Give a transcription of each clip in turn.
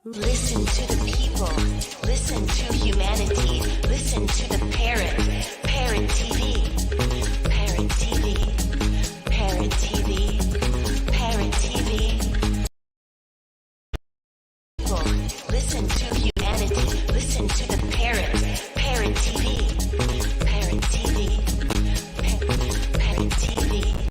Listen to the people. Listen to humanity. Listen to the parrot. Parrot TV. Parrot TV. Parrot TV. Parrot TV. Listen to humanity. Listen to the parrot. Parrot TV. Parrot TV. Parrot TV.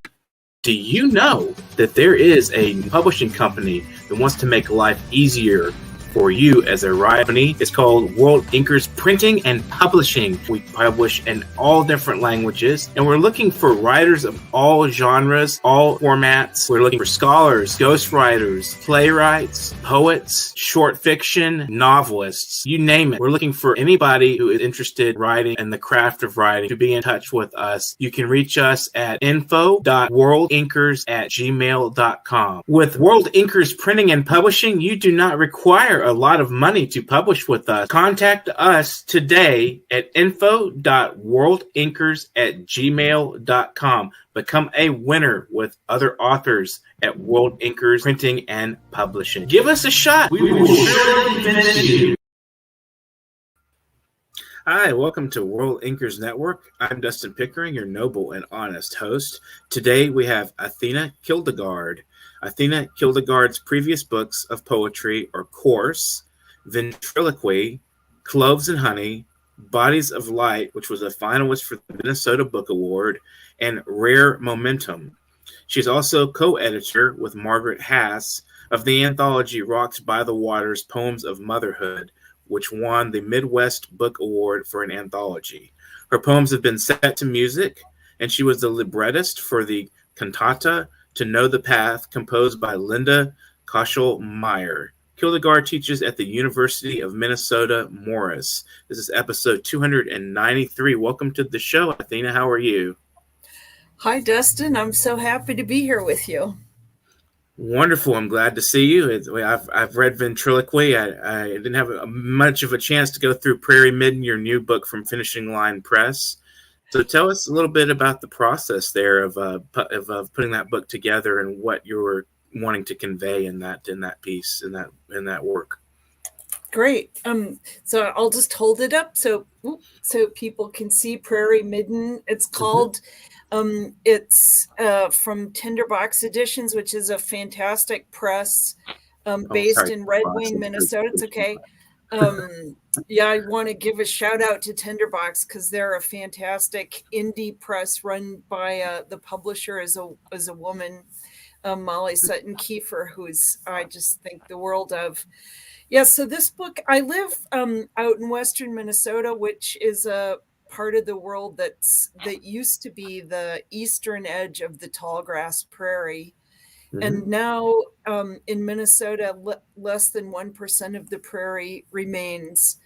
Do you know that there is a publishing company that wants to make life easier for you as a writer? It's called World Inkers Printing and Publishing. We publish in all different languages, and we're looking for writers of all genres, all formats. We're looking for scholars, ghostwriters, playwrights, poets, short fiction, novelists, you name it. We're looking for anybody who is interested in writing and the craft of writing to be in touch with us. You can reach us at info.worldinkers@gmail.com. With World Inkers Printing and Publishing, you do not require a lot of money to publish with us. Contact us today at info.worldinkers@gmail.com. Become a winner with other authors at World Inkers Printing and Publishing. Give us a shot. We will surely finish you. Hi, welcome to World Inkers Network. I'm Dustin Pickering, your noble and honest host. Today we have Athena Kildegaard. Athena Kildegaard's previous books of poetry are Course, Ventriloquy, Cloves and Honey, Bodies of Light, which was a finalist for the Minnesota Book Award, and Rare Momentum. She's also co-editor with Margaret Hass of the anthology Rocked by the Waters Poems of Motherhood, which won the Midwest Book Award for an anthology. Her poems have been set to music, and she was the librettist for the cantata To Know the Path, composed by Linda Koschel-Meyer. Kildegaard teaches at the University of Minnesota Morris. This is episode 293. Welcome to the show, Athena. How are you? Hi, Dustin. I'm so happy to be here with you. Wonderful. I'm glad to see you. I've read Ventriloquy. I didn't have much of a chance to go through Prairie Midden, your new book from Finishing Line Press. So tell us a little bit about the process there of putting that book together and what you were wanting to convey in that piece, in that work. Great. So I'll just hold it up so people can see Prairie Midden. It's called. It's from Tinderbox Editions, which is a fantastic press based in Red Wing, Minnesota. It's okay. Yeah, I want to give a shout out to Tinderbox because they're a fantastic indie press run by the publisher is a woman, Molly Sutton Kiefer, who's I just think the world of. Yeah, so this book, I live out in western Minnesota, which is a part of the world that used to be the eastern edge of the tallgrass prairie. Mm-hmm. And now in Minnesota, less than 1% of the prairie remains.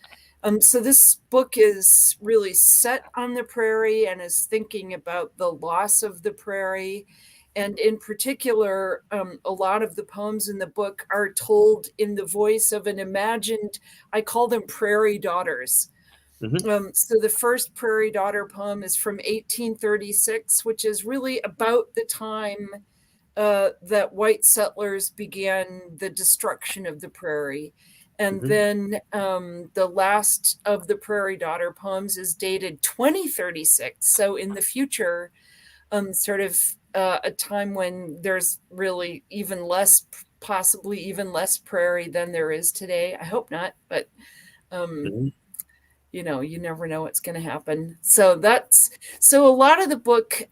So this book is really set on the prairie and is thinking about the loss of the prairie. And in particular, a lot of the poems in the book are told in the voice of an imagined, I call them prairie daughters. Mm-hmm. So the first prairie daughter poem is from 1836, which is really about the time that white settlers began the destruction of the prairie. And mm-hmm. then the last of the prairie daughter poems is dated 2036. So in the future, sort of a time when there's really possibly even less prairie than there is today. I hope not, but mm-hmm. You know, you never know what's going to happen. So a lot of the book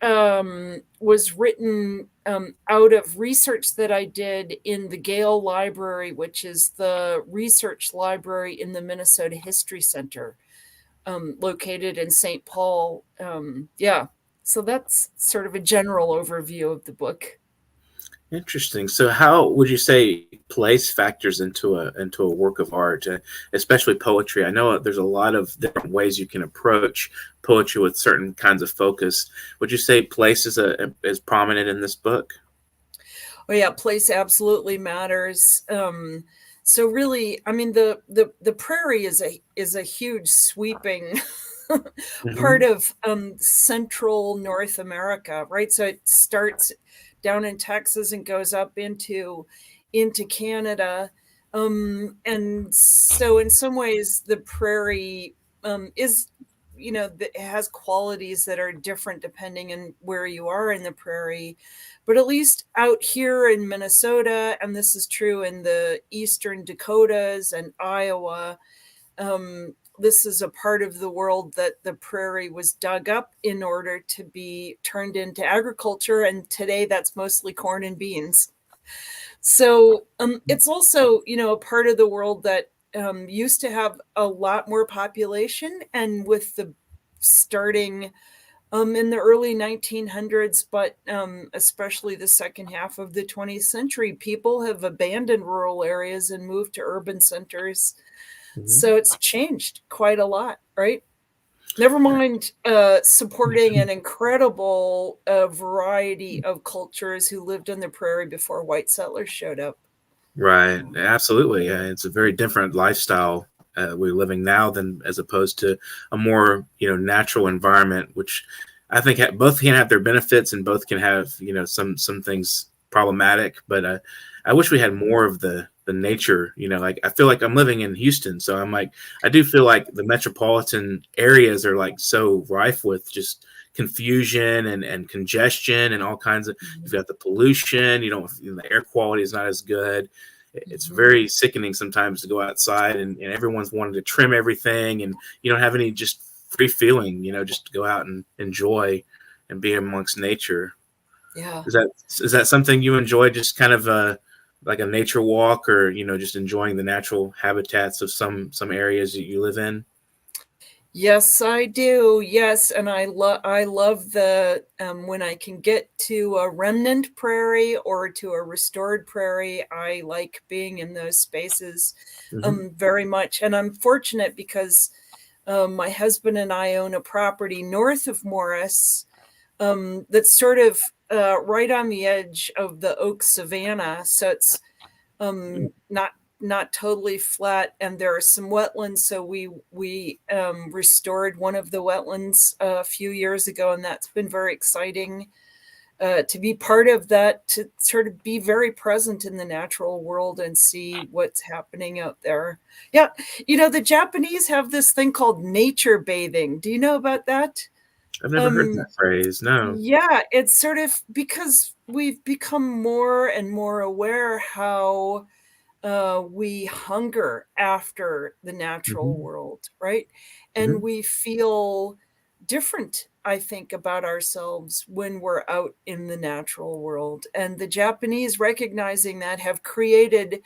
was written out of research that I did in the Gale Library, which is the research library in the Minnesota History Center, located in St. Paul. So that's sort of a general overview of the book. Interesting. So how would you say place factors into a work of art, especially poetry? I know there's a lot of different ways you can approach poetry with certain kinds of focus. Would you say place is prominent in this book? Oh yeah, place absolutely matters. So really, I mean, the prairie is a huge sweeping mm-hmm. part of central North America, right? So it starts down in Texas and goes up into into Canada. And so in some ways the prairie is, it has qualities that are different depending on where you are in the prairie. But at least out here in Minnesota, and this is true in the eastern Dakotas and Iowa, this is a part of the world that the prairie was dug up in order to be turned into agriculture. And today that's mostly corn and beans. So it's also, a part of the world that used to have a lot more population. And with the starting in the early 1900s, but especially the second half of the 20th century, people have abandoned rural areas and moved to urban centers. So it's changed quite a lot, right? Never mind supporting an incredible variety of cultures who lived on the prairie before white settlers showed up. Right. Absolutely. It's a very different lifestyle we're living now than as opposed to a more, natural environment, which I think both can have their benefits and both can have, some things problematic. But I wish we had more of the nature, like I feel like I'm living in Houston. So I do feel like the metropolitan areas are like so rife with just confusion and congestion and all kinds of, you've got the pollution, the air quality is not as good. It's very sickening sometimes to go outside and everyone's wanting to trim everything and you don't have any just free feeling, just to go out and enjoy and be amongst nature. Yeah. Is that something you enjoy, just kind of like a nature walk, or just enjoying the natural habitats of some areas that you live in? Yes, I do. Yes, and I love the when I can get to a remnant prairie or to a restored prairie. I like being in those spaces very much, and I'm fortunate because my husband and I own a property north of Morris that's sort of right on the edge of the oak savanna. So it's not totally flat, and there are some wetlands. So we restored one of the wetlands a few years ago, and that's been very exciting to be part of that, to sort of be very present in the natural world and see what's happening out there. Yeah, the Japanese have this thing called nature bathing. Do you know about that? I've never heard that phrase. No. Yeah, it's sort of because we've become more and more aware how we hunger after the natural world, right? And we feel different, I think, about ourselves when we're out in the natural world. And the Japanese, recognizing that, have created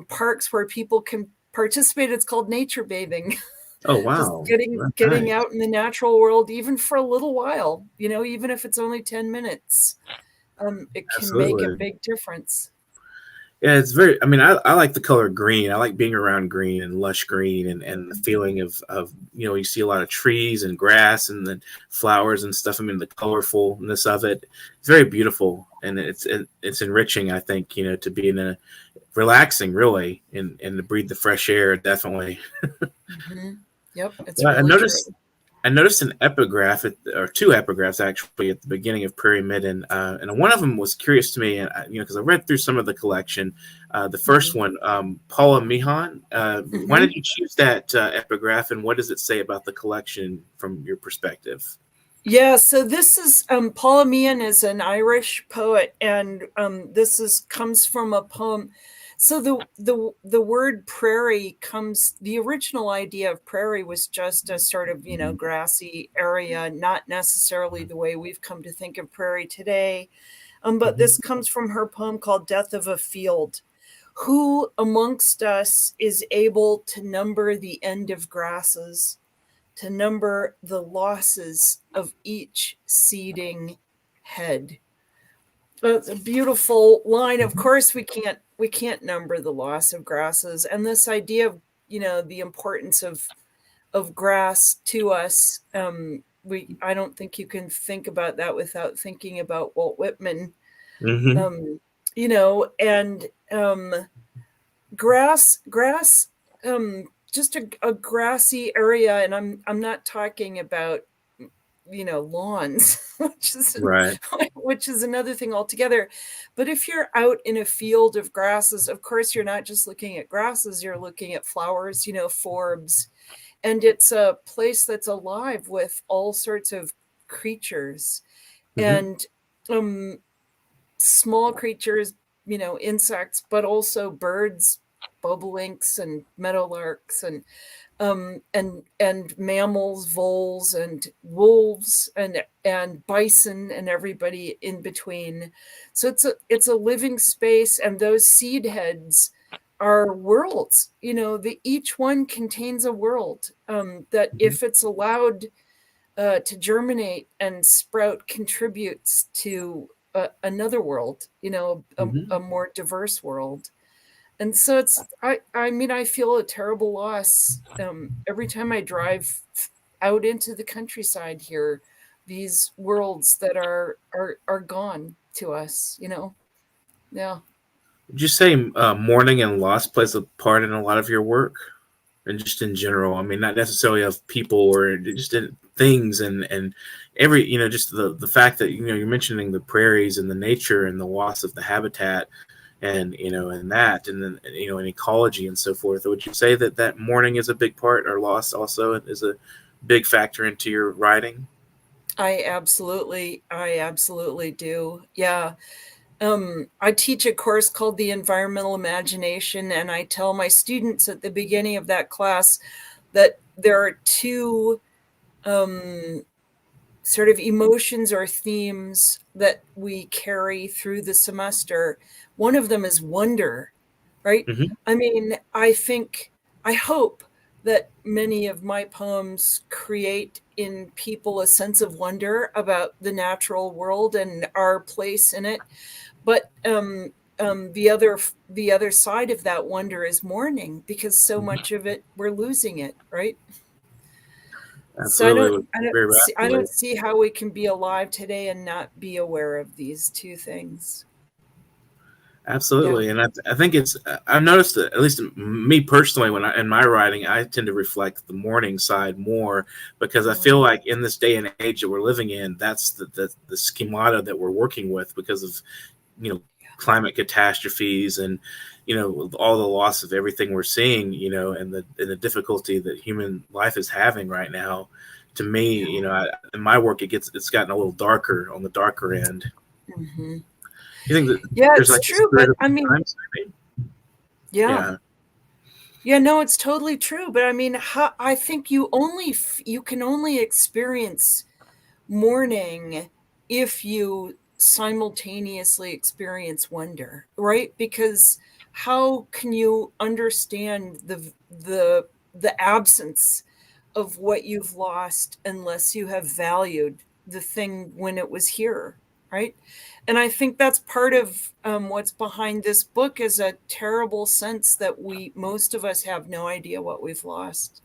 parks where people can participate. It's called nature bathing. Oh, Just wow. getting Nice. out in the natural world, even for a little while, even if it's only 10 minutes, it can make a Absolutely. big difference. Yeah, it's very, I like the color green. I like being around green and lush green and the feeling of, you see a lot of trees and grass and then flowers and stuff. The colorfulness of it. It's very beautiful. And it's enriching, I think, to be in a relaxing, really, and to breathe the fresh air, definitely. Yep, it's Well, really true. I noticed an epigraph, or two epigraphs actually, at the beginning of Prairie Midden, and one of them was curious to me, and because I read through some of the collection. The first one, Paula Mihan. Why did you choose that epigraph, and what does it say about the collection from your perspective? Yeah, so this is Paula Meehan is an Irish poet, and this comes from a poem. So the word prairie comes. The original idea of prairie was just a sort of grassy area, not necessarily the way we've come to think of prairie today. But this comes from her poem called "Death of a Field." Who amongst us is able to number the end of grasses, to number the losses of each seeding head? It's a beautiful line. Of course, we can't number the loss of grasses, and this idea of the importance of grass to us. I don't think you can think about that without thinking about Walt Whitman. Mm-hmm. And grass, just a grassy area, and I'm not talking about lawns, Right. which is another thing altogether. But if you're out in a field of grasses, of course, you're not just looking at grasses, you're looking at flowers, forbs. And it's a place that's alive with all sorts of creatures Hmm. and small creatures, insects, but also birds, bobolinks and meadowlarks and mammals, voles and wolves and bison and everybody in between. So it's a living space, and those seed heads are worlds. Each one contains a world that, Hmm. if it's allowed to germinate and sprout, contributes to another world, Hmm. a more diverse world. And so I feel a terrible loss every time I drive out into the countryside here. These worlds that are gone to us. Yeah. Would you say mourning and loss plays a part in a lot of your work, and just in general? I mean, not necessarily of people or just in things, and every just the fact that you're mentioning the prairies and the nature and the loss of the habitat, and and that, and then and ecology and so forth. Would you say that mourning is a big part, or loss also is a big factor into your writing? I absolutely do. Yeah. I teach a course called the Environmental Imagination, and I tell my students at the beginning of that class that there are two sort of emotions or themes that we carry through the semester. One of them is wonder, right? Hmm. I mean, I hope that many of my poems create in people a sense of wonder about the natural world and our place in it. But the other side of that wonder is mourning, because so Hmm. much of it, we're losing it, right? So Absolutely, very I don't rapidly. see how we can be alive today and not be aware of these two things. Yeah. Absolutely, and I think I've noticed that, at least me personally, when in my writing, I tend to reflect the morning side more, because I feel Mm, like in this day and age that we're living in, that's the schemata that we're working with, because of you know climate catastrophes, and all the loss of everything we're seeing, and the difficulty that human life is having right now. To me, yeah. in my work, it's gotten a little darker, on the darker end. Hmm. You think that Yeah, there's it's like a true. spirit But of I the mean, times, maybe? yeah. Yeah. Yeah, no, it's totally true. But I mean, I think you can only experience mourning if you simultaneously experience wonder, right? Because how can you understand the absence of what you've lost unless you have valued the thing when it was here, right? And I think that's part of what's behind this book, is a terrible sense that most of us have no idea what we've lost,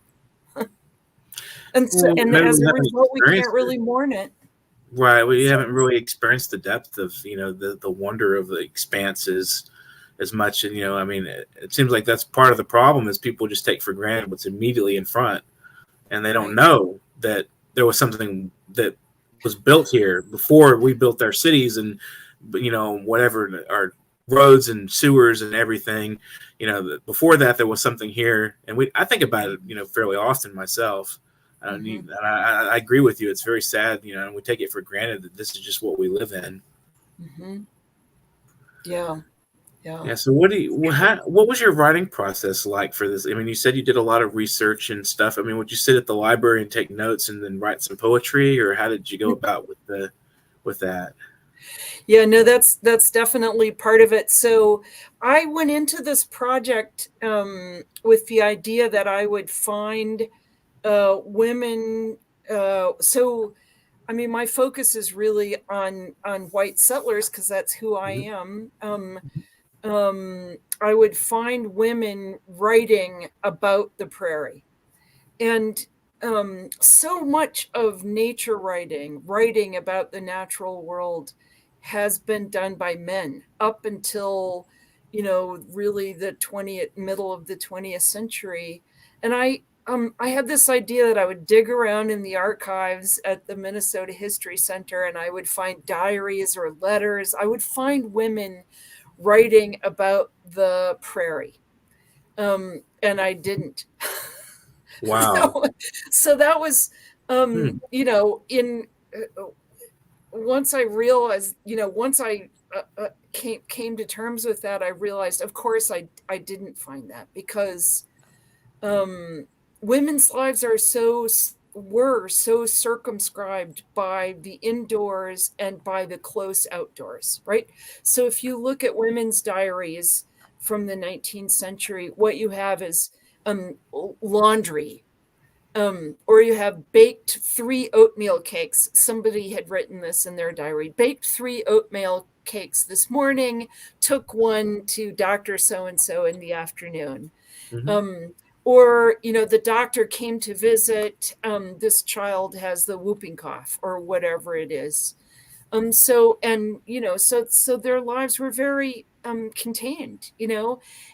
and so, Well, and maybe as we a haven't result, we can't experienced it. really mourn it. Right. We So haven't really experienced the depth of, the wonder of the expanses as much. And, I mean, it seems like that's part of the problem, is people just take for granted what's immediately in front, and they don't right. know that there was something that was built here before we built our cities, and, whatever, our roads and sewers and everything. Before that, there was something here. And I think about it, fairly often myself. Hmm. And I agree with you. It's very sad, and we take it for granted that this is just what we live in. Hmm. Yeah. Yeah. Yeah. So, what was your writing process like for this? I mean, you said you did a lot of research and stuff. I mean, would you sit at the library and take notes and then write some poetry, or how did you go about with that? Yeah, no, that's definitely part of it. So I went into this project with the idea that I would find women. So I mean, my focus is really on white settlers, because that's who I Mhm. am. I would find women writing about the prairie, and so much of nature writing about the natural world, has been done by men up until really the 20th middle of the 20th century. And I had this idea that I would dig around in the archives at the Minnesota History Center, and I would find diaries or letters. I would find women writing about the prairie. And I didn't. Wow. So that was, Hmm. in once I realized, once I came to terms with that, I realized, of course, I didn't find that, because women's lives were so circumscribed by the indoors and by the close outdoors, right? So if you look at women's diaries from the 19th century, what you have is laundry, or you have baked 3 oatmeal cakes. Somebody had written this in their diary: baked 3 oatmeal cakes this morning, took one to Dr. So-and-so in the afternoon. Hmm. Or, the doctor came to visit, this child has the whooping cough, or whatever it is. So their lives were very contained, Hmm.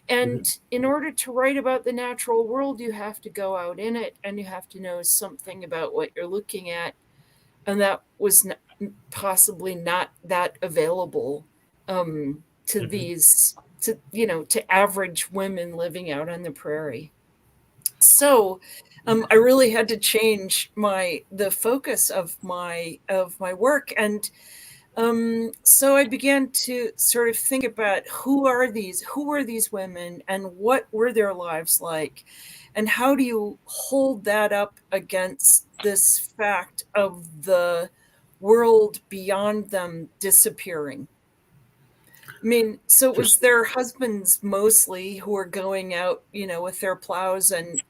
and in order to write about the natural world, you have to go out in it, and you have to know something about what you're looking at. And that was possibly not that available to Hmm. to average women living out on the prairie. So I really had to change the focus of my work. And so I began to sort of think about who were these women, and what were their lives like, and how do you hold that up against this fact of the world beyond them disappearing. I mean, so it was Interesting. their husbands mostly who were going out, with their plows, and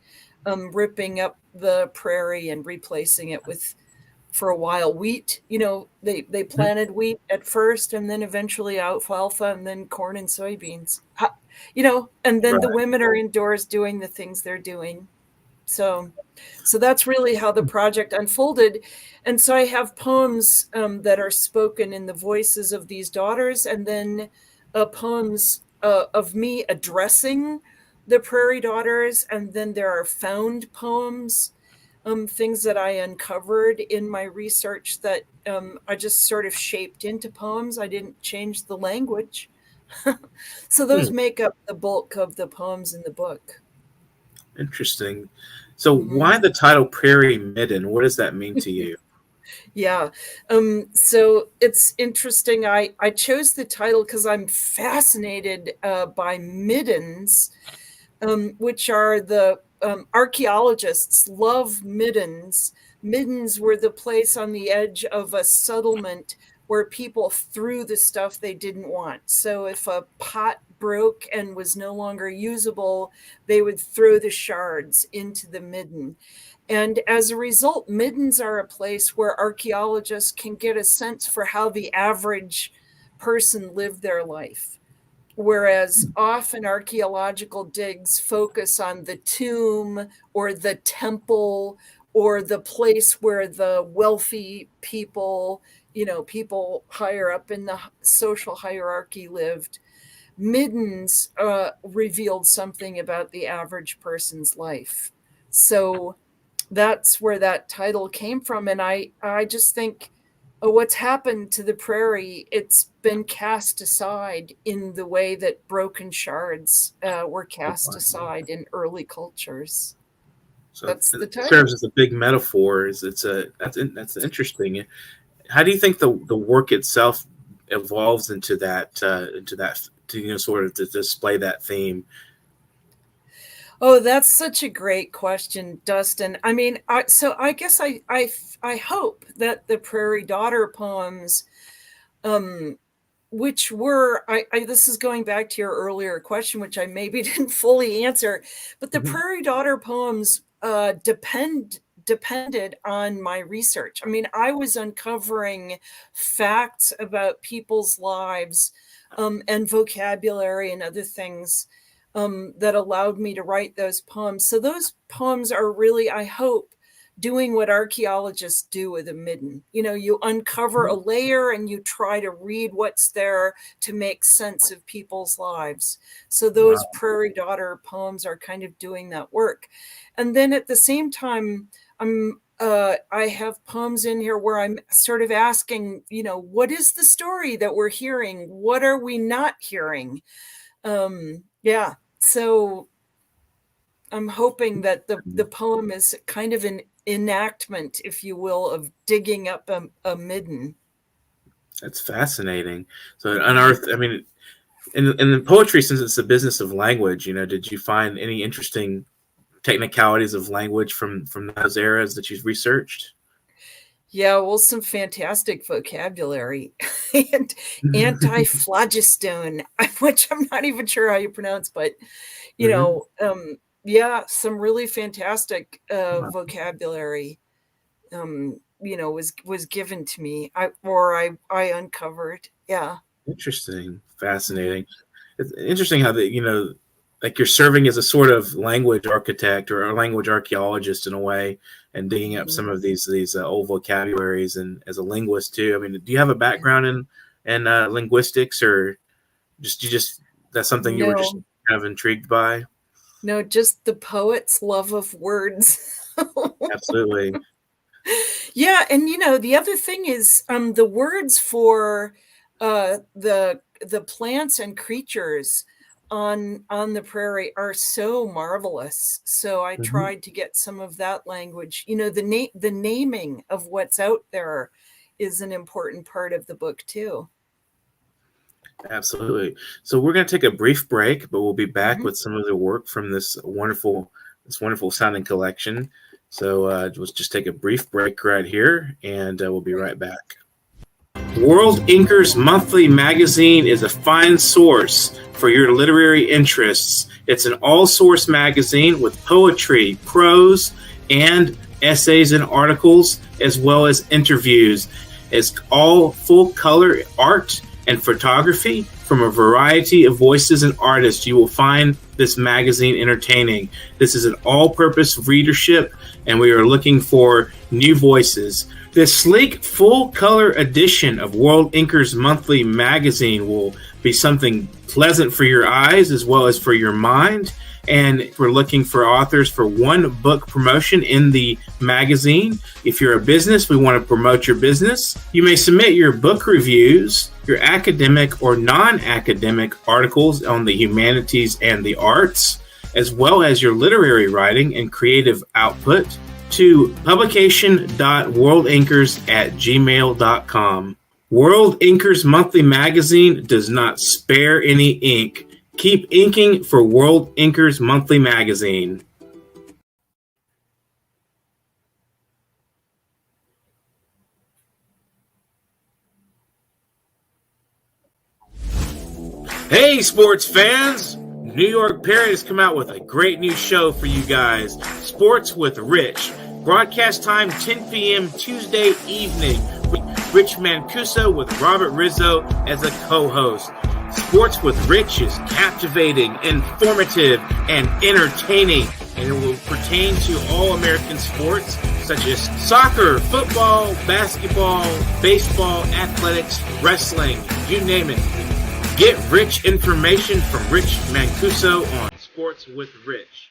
ripping up the prairie and replacing it with, for a while, wheat. They Mhm. planted wheat at first, and then eventually alfalfa, and then corn and soybeans. And then the Right. women are indoors doing the things they're doing. So, so that's really how the project unfolded. And so I have poems that are spoken in the voices of these daughters, and then poems of me addressing the prairie daughters, and then there are found poems, things that I uncovered in my research that I just sort of shaped into poems. I didn't change the language. So those Hmm. make up the bulk of the poems in the book. Interesting. So, why Mhm. the title Prairie Midden? What does that mean to you? Yeah. So it's interesting. I chose the title because I'm fascinated by middens, which are the archaeologists love middens. Middens were the place on the edge of a settlement where people threw the stuff they didn't want. So if a pot broke and was no longer usable, they would throw the shards into the midden. And as a result, middens are a place where archaeologists can get a sense for how the average person lived their life. Whereas often archaeological digs focus on the tomb or the temple or the place where the wealthy people, people higher up in the social hierarchy lived. Middens revealed something about the average person's life. So that's where that title came from. And I just think, oh, what's happened to the prairie? It's been cast aside in the way that broken shards were Oh, cast wow. aside in early cultures. So That's the it serves title. as a big metaphor. That's interesting. How do you think the work itself evolves into that to sort of to display that theme? Oh, that's such a great question, Dustin. I mean, so I guess I hope that the Prairie Daughter poems, um, which were this is going back to your earlier question, which I maybe didn't fully answer, but the Mhm. Prairie Daughter poems depended on my research. I mean, I was uncovering facts about people's lives, and vocabulary and other things, that allowed me to write those poems. So those poems are really, I hope, doing what archaeologists do with a midden. You know, you uncover a layer and you try to read what's there to make sense of people's lives. So those Prairie Daughter poems are kind of doing that work. And then at the same time, I have poems in here where I'm sort of asking, you know, what is the story that we're hearing? What are we not hearing? Yeah, so I'm hoping that the poem is kind of an enactment, if you will, of digging up a midden. That's fascinating. So unearthed, I mean, in the poetry, since it's the business of language, you know, did you find any interesting technicalities of language from those eras that you've researched? Yeah, well, some fantastic vocabulary and anti-phlogiston, which I'm not even sure how you pronounce, but you know, yeah, some really fantastic vocabulary, you know, was given to me. I uncovered. Yeah. Interesting, fascinating. It's interesting how you know, like you're serving as a sort of language architect or a language archaeologist in a way, and digging up some of these old vocabularies, and as a linguist too. I mean, do you have a background in linguistics, or just that's something you were just kind of intrigued by? No, just the poet's love of words. Absolutely. Yeah, and you know, the other thing is the words for the plants and creatures on the prairie are so marvelous. So I tried to get some of that language. You know, the naming of what's out there is an important part of the book too. Absolutely. So we're going to take a brief break, but we'll be back with some of the work from this wonderful sounding collection. So let's just take a brief break right here, and we'll be right back. World Inkers Monthly Magazine is a fine source for your literary interests. It's an all-source magazine with poetry, prose, and essays and articles, as well as interviews. It's all full-color art and photography from a variety of voices and artists. You will find this magazine entertaining. This is an all-purpose readership, and we are looking for new voices. This sleek, full-color edition of World Inkers Monthly Magazine will be something pleasant for your eyes as well as for your mind. And we're looking for authors for one book promotion in the magazine. If you're a business, we want to promote your business. You may submit your book reviews, your academic or non-academic articles on the humanities and the arts, as well as your literary writing and creative output to publication.worldinkers@gmail.com. World Inkers Monthly Magazine does not spare any ink. Keep inking for World Inkers Monthly Magazine. Hey, sports fans! New York Parrot has come out with a great new show for you guys, Sports with Rich. Broadcast time 10 p.m. Tuesday evening. Rich Mancuso with Robert Rizzo as a co-host. Sports with Rich is captivating, informative, and entertaining, and it will pertain to all American sports such as soccer, football, basketball, baseball, athletics, wrestling, you name it. Get rich information from Rich Mancuso on Sports with Rich.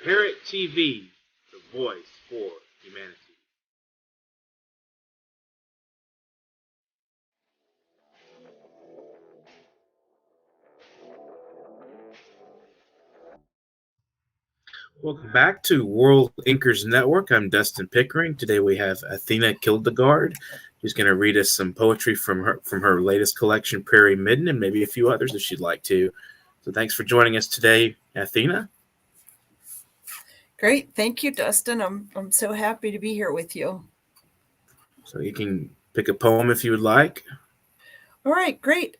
Parrot TV, the voice for humanity. Welcome back to World Inkers Network. I'm Dustin Pickering. Today we have Athena Kildegaard, who's going to read us some poetry from her latest collection, Prairie Midden, and maybe a few others if she'd like to. So thanks for joining us today, Athena. Great. Thank you, Dustin. I'm so happy to be here with you. So you can pick a poem if you would like. All right, great.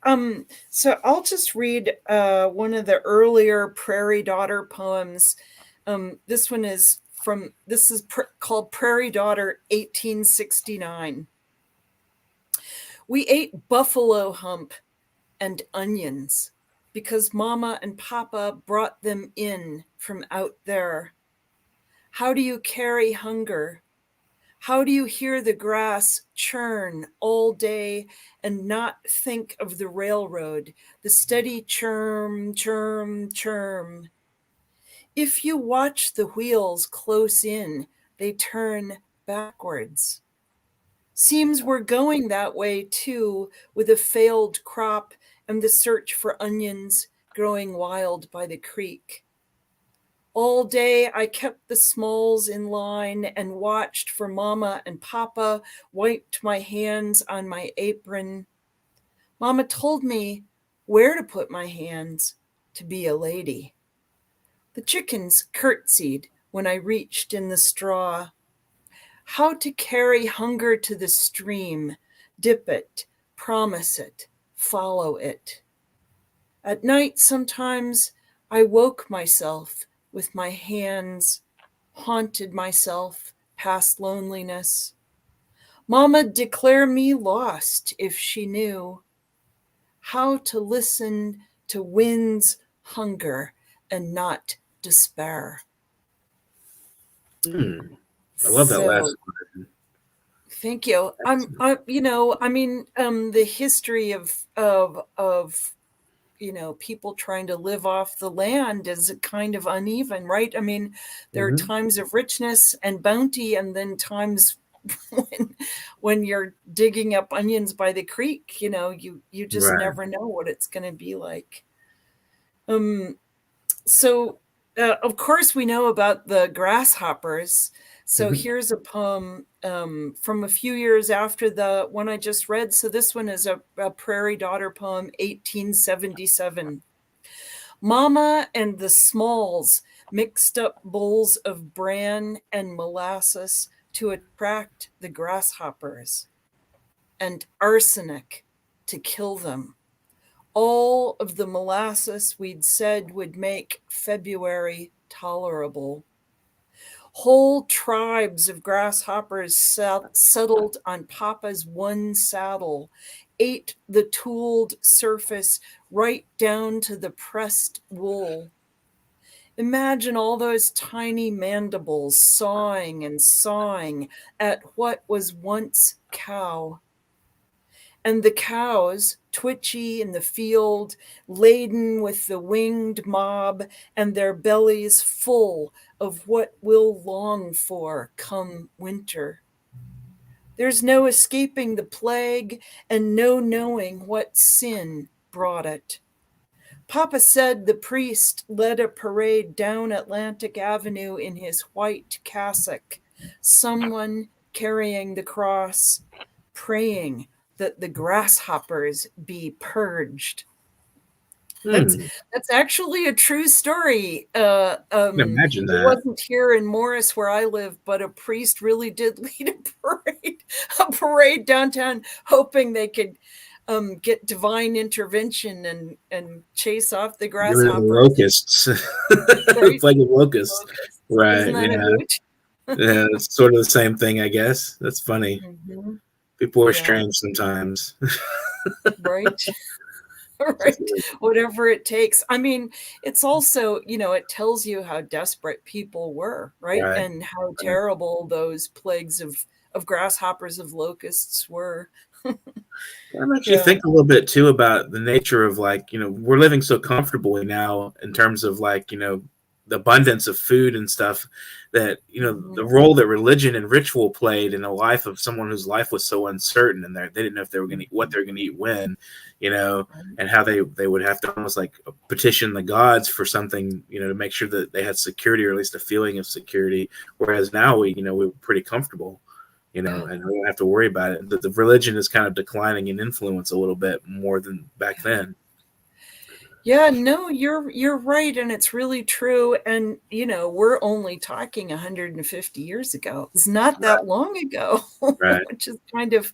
So I'll just read one of the earlier Prairie Daughter poems. This one is called Prairie Daughter 1869. We ate buffalo hump and onions because Mama and Papa brought them in from out there. How do you carry hunger How do you hear the grass churn all day and not think of the railroad, the steady churn, churn, churn? If you watch the wheels close in, they turn backwards. Seems we're going that way too, with a failed crop and the search for onions growing wild by the creek. All day I kept the smalls in line and watched for Mama and Papa, wiped my hands on my apron. Mama told me where to put my hands to be a lady. The chickens curtsied when I reached in the straw. How to carry hunger to the stream, dip it, promise it, follow it. At night, sometimes I woke myself with my hands, haunted myself past loneliness. Mama'd declare me lost if she knew how to listen to wind's hunger and not despair. I love that last one. Thank you. The history of people trying to live off the land is kind of uneven, right? I mean, there are times of richness and bounty, and then times when you're digging up onions by the creek, you just never know what it's going to be like. So of course we know about the grasshoppers. So here's a poem from a few years after the one I just read. So this one is a Prairie Daughter poem, 1877. Mama and the Smalls mixed up bowls of bran and molasses to attract the grasshoppers, and arsenic to kill them. All of the molasses we'd said would make February tolerable. Whole tribes of grasshoppers settled on Papa's one saddle, ate the tooled surface right down to the pressed wool. Imagine all those tiny mandibles sawing and sawing at what was once cow. And the cows, twitchy in the field, laden with the winged mob, and their bellies full of what we'll long for come winter. There's no escaping the plague and no knowing what sin brought it. Papa said the priest led a parade down Atlantic Avenue in his white cassock, someone carrying the cross, praying that the grasshoppers be purged. That's actually a true story. Imagine that. It wasn't here in Morris where I live, but a priest really did lead a parade downtown, hoping they could get divine intervention and chase off the grasshoppers. Locusts. Right? Like locusts. Right. Isn't that a hoot? Yeah, it's sort of the same thing, I guess. That's funny. People are strange sometimes. Right. Right. Whatever it takes. I mean, it's also, it tells you how desperate people were, right? And how terrible those plagues of grasshoppers, of locusts were. That makes you think a little bit too about the nature of we're living so comfortably now in terms of the abundance of food and stuff, that the role that religion and ritual played in the life of someone whose life was so uncertain, and they didn't know if they were going to eat, what they were going to eat when, and how they would have to almost petition the gods for something, to make sure that they had security, or at least a feeling of security. Whereas now we're pretty comfortable, and we don't have to worry about it. The religion is kind of declining in influence a little bit more than back then. Yeah, no, you're right, and it's really true. And we're only talking 150 years ago. It's not that long ago, which is kind of,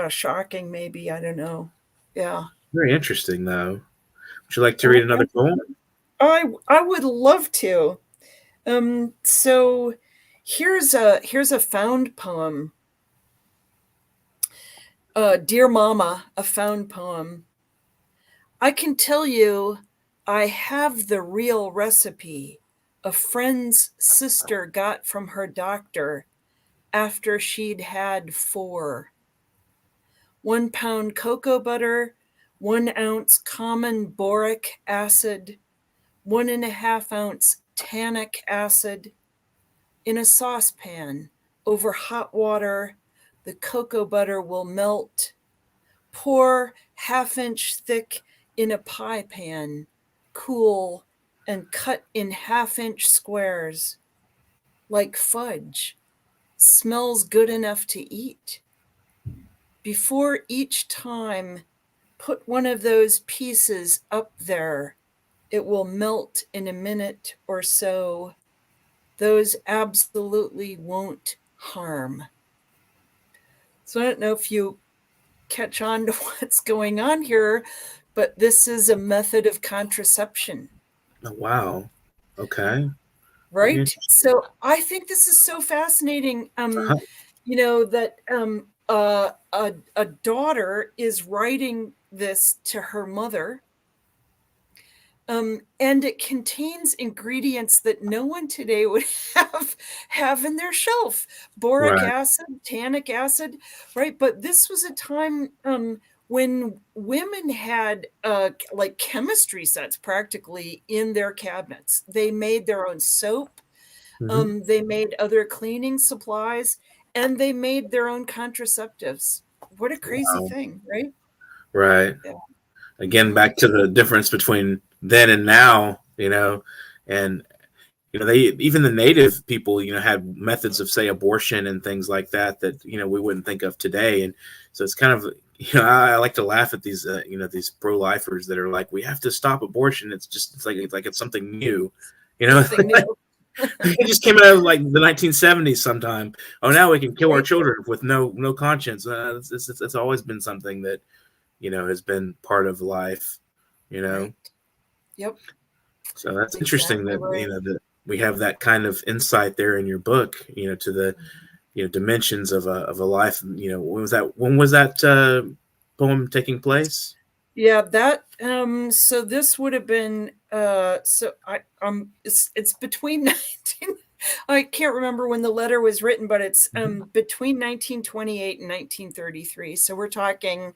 shocking. Maybe, I don't know. Yeah, very interesting though. Would you like to read another poem? I would love to. So here's a found poem. Dear Mama, a found poem. I can tell you I have the real recipe a friend's sister got from her doctor after she'd had 4. 1 pound cocoa butter, 1 ounce common boric acid, 1.5 ounce tannic acid in a saucepan over hot water. The cocoa butter will melt. Pour 1/2 inch thick in a pie pan, cool, and cut in 1/2 inch squares. Like fudge. Smells good enough to eat. Before each time, put one of those pieces up there. It will melt in a minute or so. Those absolutely won't harm. So I don't know if you catch on to what's going on here, but this is a method of contraception. Oh, wow. Okay. Right? So I think this is so fascinating, that a daughter is writing this to her mother. And it contains ingredients that no one today would have in their shelf. Boric acid, tannic acid, right? But this was a time when women had like chemistry sets practically in their cabinets. They made their own soap. They made other cleaning supplies, and they made their own contraceptives. What a crazy thing, right? Right. Yeah. Again, back to the difference between then and now, and they, even the native people, had methods of, say, abortion and things like that we wouldn't think of today. And so it's kind of, I like to laugh at these these pro-lifers that are like, we have to stop abortion. It's like it's something new, Something new. It just came out of like the 1970s sometime. Oh, now we can kill our children with no conscience. It's always been something that has been part of life, Right. Yep. So that's interesting that that we have that kind of insight there in your book, to the dimensions of a life. When was that poem taking place? Yeah, that so this would have been it's between 19 I can't remember when the letter was written, but it's between 1928 and 1933. So we're talking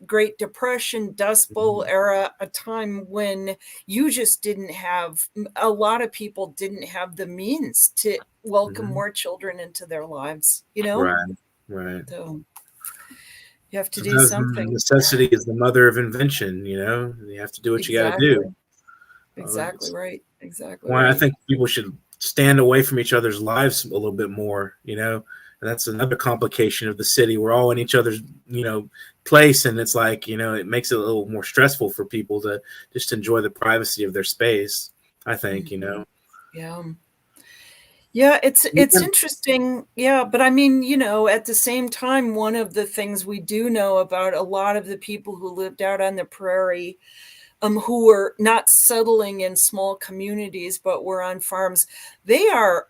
Great Depression, Dust Bowl era, a time when you just didn't have, a lot of people didn't have the means to welcome more children into their lives, Right. So you have to do Sometimes something. necessity is the mother of invention, you have to do what you got to do. Exactly right. Exactly. Why right. I think people should stand away from each other's lives a little bit more, and that's another complication of the city. We're all in each other's, place, and it's like, it makes it a little more stressful for people to just enjoy the privacy of their space, I think, Yeah, it's interesting. Yeah, but I mean, at the same time, one of the things we do know about a lot of the people who lived out on the prairie, who were not settling in small communities, but were on farms, they are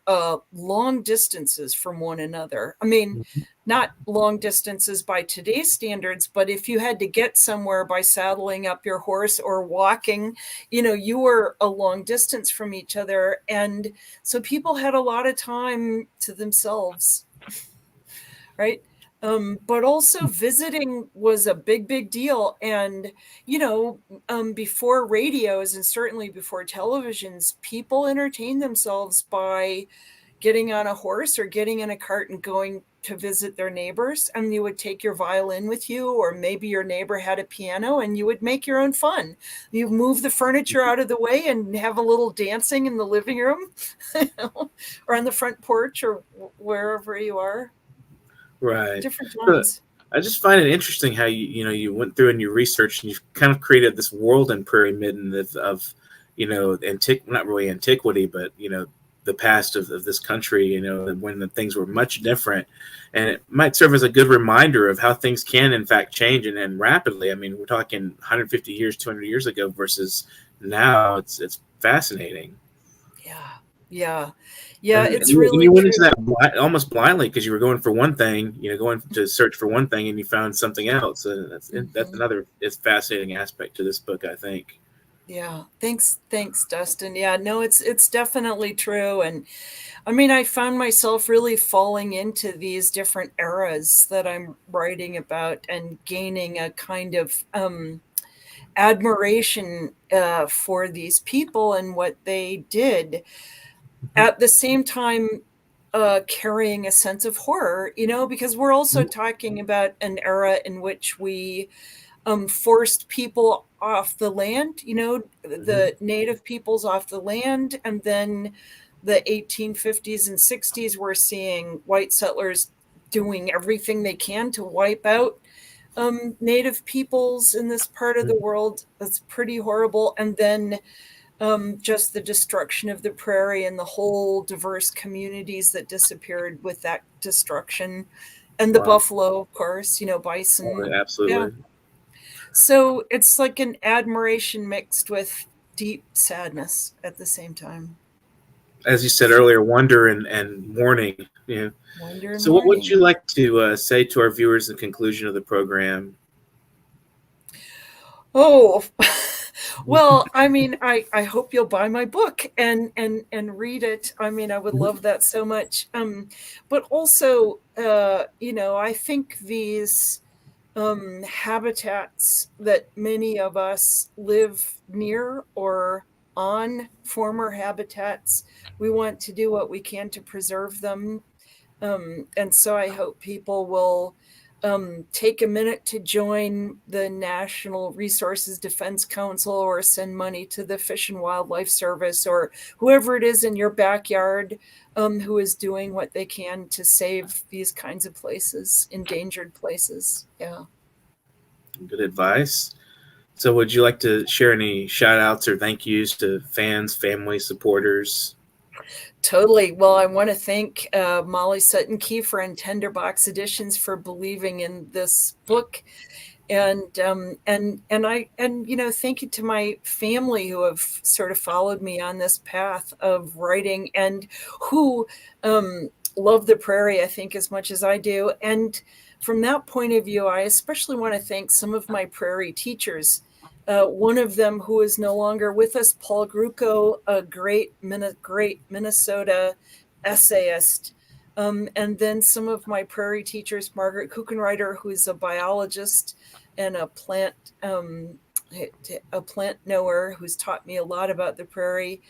long distances from one another. I mean, not long distances by today's standards, but if you had to get somewhere by saddling up your horse or walking, you were a long distance from each other. And so people had a lot of time to themselves, right? But also visiting was a big deal. And, before radios and certainly before televisions, people entertained themselves by getting on a horse or getting in a cart and going to visit their neighbors. And you would take your violin with you, or maybe your neighbor had a piano, and you would make your own fun. You move the furniture out of the way and have a little dancing in the living room or on the front porch or wherever you are. Right. Different times. I just find it interesting how you went through and you researched and you've kind of created this world in Prairie Midden of not really antiquity, but the past of this country, when the things were much different, and it might serve as a good reminder of how things can in fact change and rapidly. I mean, we're talking 150 years, 200 years ago versus now. It's fascinating. Yeah. And It's really you went into that almost blindly because you were going for one thing, going to search for one thing, and you found something else. And that's another fascinating aspect to this book, I think. Yeah. Thanks, Dustin. Yeah, no, it's definitely true. And I mean, I found myself really falling into these different eras that I'm writing about and gaining a kind of admiration for these people and what they did. Mhm. At the same time, carrying a sense of horror, because we're also talking about an era in which we forced people off the land, Mhm. the native peoples off the land. And then the 1850s and 60s, we're seeing white settlers doing everything they can to wipe out native peoples in this part of the world. That's pretty horrible. And then just the destruction of the prairie and the whole diverse communities that disappeared with that destruction. And the Wow. buffalo, of course, Oh, bison. yeah, Yeah. absolutely. So it's like an admiration mixed with deep sadness at the same time. As you said earlier, wonder and mourning. Yeah. Wonder and So, what would mourning. you like to say to our viewers in conclusion of the program? Oh, well, I mean, I hope you'll buy my book and read it. I mean, I would love that so much. But also, I think these habitats that many of us live near or on, former habitats, we want to do what we can to preserve them. And so I hope people will take a minute to join the National Resources Defense Council or send money to the Fish and Wildlife Service or whoever it is in your backyard who is doing what they can to save these kinds of places, endangered places. Yeah. Good advice. So, would you like to share any shout outs or thank yous to fans, family, supporters? Totally. Well, I want to thank Molly Sutton Kiefer and Tenderbox Editions for believing in this book, and thank you to my family who have sort of followed me on this path of writing and who love the prairie, I think, as much as I do. And from that point of view, I especially want to thank some of my prairie teachers. One of them who is no longer with us, Paul Gruco, a great Minnesota essayist. And then some of my prairie teachers, Margaret Kuchenreiter, who is a biologist and a plant knower who's taught me a lot about the prairie,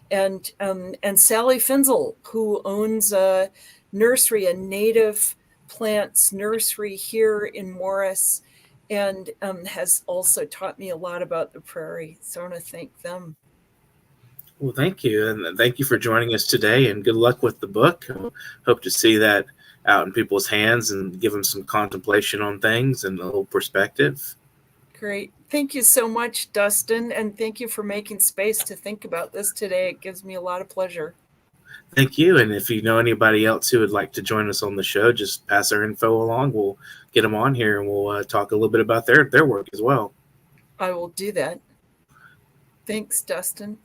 and Sally Finzel, who owns a nursery, a native plants nursery here in Morris, and has also taught me a lot about the prairie. So I want to thank them. Well, thank you. And thank you for joining us today. And good luck with the book. Hope to see that out in people's hands and give them some contemplation on things and a little perspective. Great. Thank you so much, Dustin. And thank you for making space to think about this today. It gives me a lot of pleasure. Thank you. And if you know anybody else who would like to join us on the show, just pass our info along. We'll get them on here and we'll talk a little bit about their work as well. I will do that. Thanks, Dustin.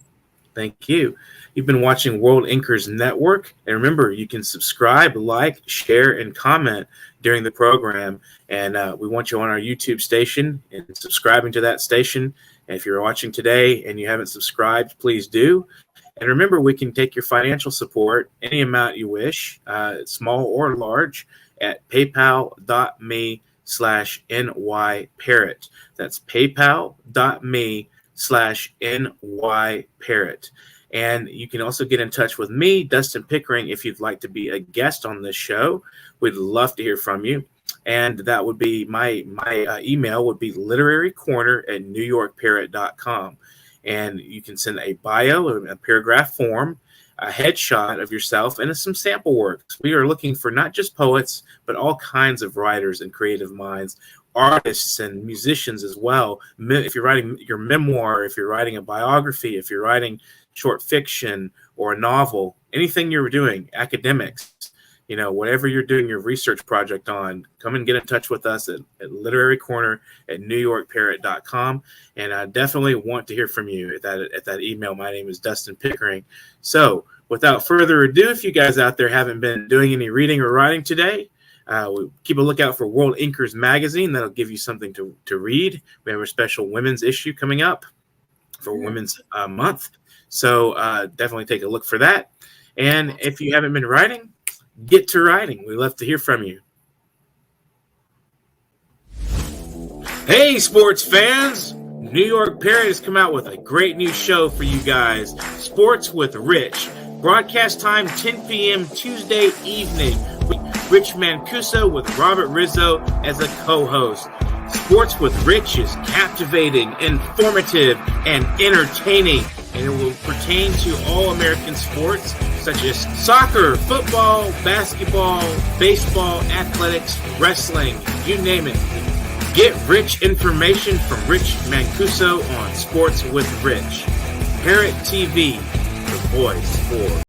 Thank you. You've been watching World Inkers Network. And remember, you can subscribe, like, share, and comment during the program. And we want you on our YouTube station and subscribing to that station. And if you're watching today and you haven't subscribed, please do. And remember, we can take your financial support, any amount you wish, small or large, at paypal.me/nyparrot. That's paypal.me/nyparrot. And you can also get in touch with me, Dustin Pickering, if you'd like to be a guest on this show. We'd love to hear from you. And that would be my email would be literarycorner@newyorkparrot.com. And you can send a bio, a paragraph form, a headshot of yourself, and some sample works. We are looking for not just poets, but all kinds of writers and creative minds, artists and musicians as well. If you're writing your memoir, if you're writing a biography, if you're writing short fiction or a novel, anything you're doing, academics, whatever you're doing your research project on, come and get in touch with us at literarycorner@newyorkparrot.com. And I definitely want to hear from you at that email. My name is Dustin Pickering. So without further ado, if you guys out there haven't been doing any reading or writing today, keep a lookout for World Inkers magazine. That'll give you something to read. We have a special women's issue coming up. for Women's Month. So definitely take a look for that. And if you haven't been writing, get to writing. We'd love to hear from you. Hey, sports fans! New York Parrot has come out with a great new show for you guys, Sports with Rich. Broadcast time 10 p.m. Tuesday evening. Rich Mancuso with Robert Rizzo as a co-host. Sports with Rich is captivating, informative, and entertaining, and it will pertain to all American sports such as soccer, football, basketball, baseball, athletics, wrestling, you name it. Get rich information from Rich Mancuso on Sports with Rich. Parrot TV, the voice for